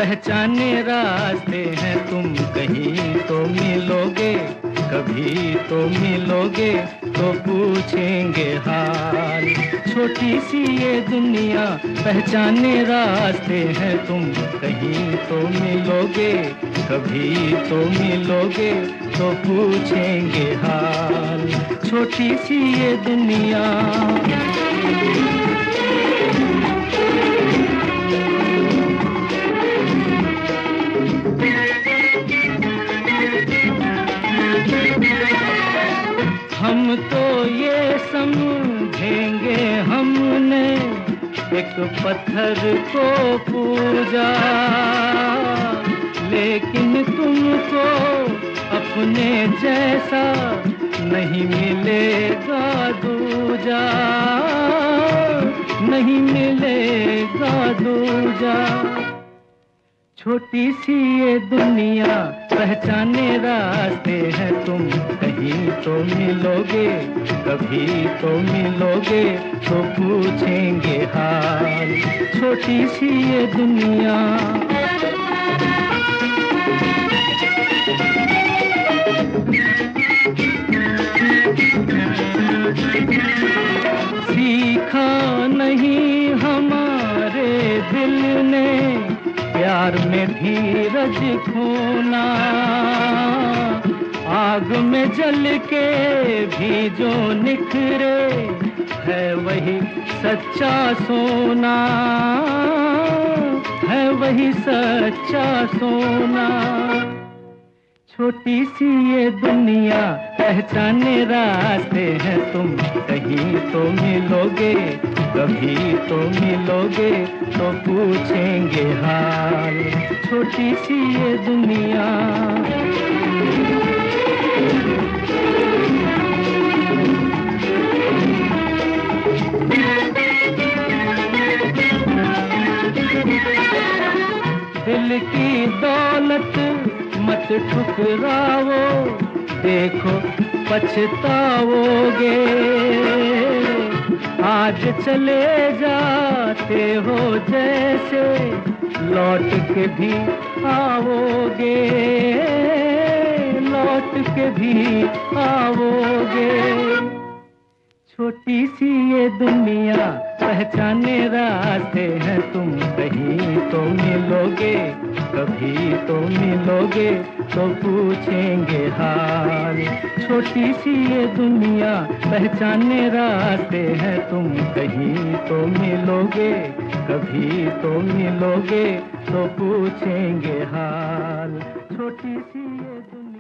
पहचाने रास्ते हैं तुम, कहीं तो मिलोगे, कभी तो मिलोगे तो पूछेंगे हाल। छोटी सी ये दुनिया, पहचाने रास्ते हैं तुम, कहीं तो मिलोगे, कभी तो मिलोगे तो पूछेंगे हाल। छोटी सी ये दुनिया। हम तो ये समझेंगे हमने एक पत्थर को पूजा, लेकिन तुमको अपने जैसा नहीं मिलेगा दूजा, नहीं मिलेगा दूजा। छोटी सी ये दुनिया, पहचाने रास्ते हैं तुम, कहीं तो मिलोगे, कभी तो मिलोगे तो पूछेंगे हाल। छोटी सी ये दुनिया। सीखा नहीं हमारे दिल ने प्यार में धीरज खोना, आग में जल के भी जो निखरे है वही सच्चा सोना, है वही सच्चा सोना। छोटी सी ये दुनिया, पहचाने रास्ते हैं तुम, कहीं तो मिलोगे, कभी तो मिलोगे तो पूछेंगे हाल। छोटी सी ये दुनिया। दिल की दौलत मत ठुकराओ, देखो पछताओगे। आज चले जाते हो जैसे लौट के भी आओगे, लौट के भी आओगे। छोटी सी ये दुनिया, पहचाने रास्ते हैं तुम, कहीं तो मिलोगे, कभी तो मिलोगे तो पूछेंगे हाल। छोटी सी ये दुनिया, पहचाने रास्ते हैं तुम, कहीं तो मिलोगे, कभी तो मिलोगे तो पूछेंगे हाल। छोटी सी ये दुनिया।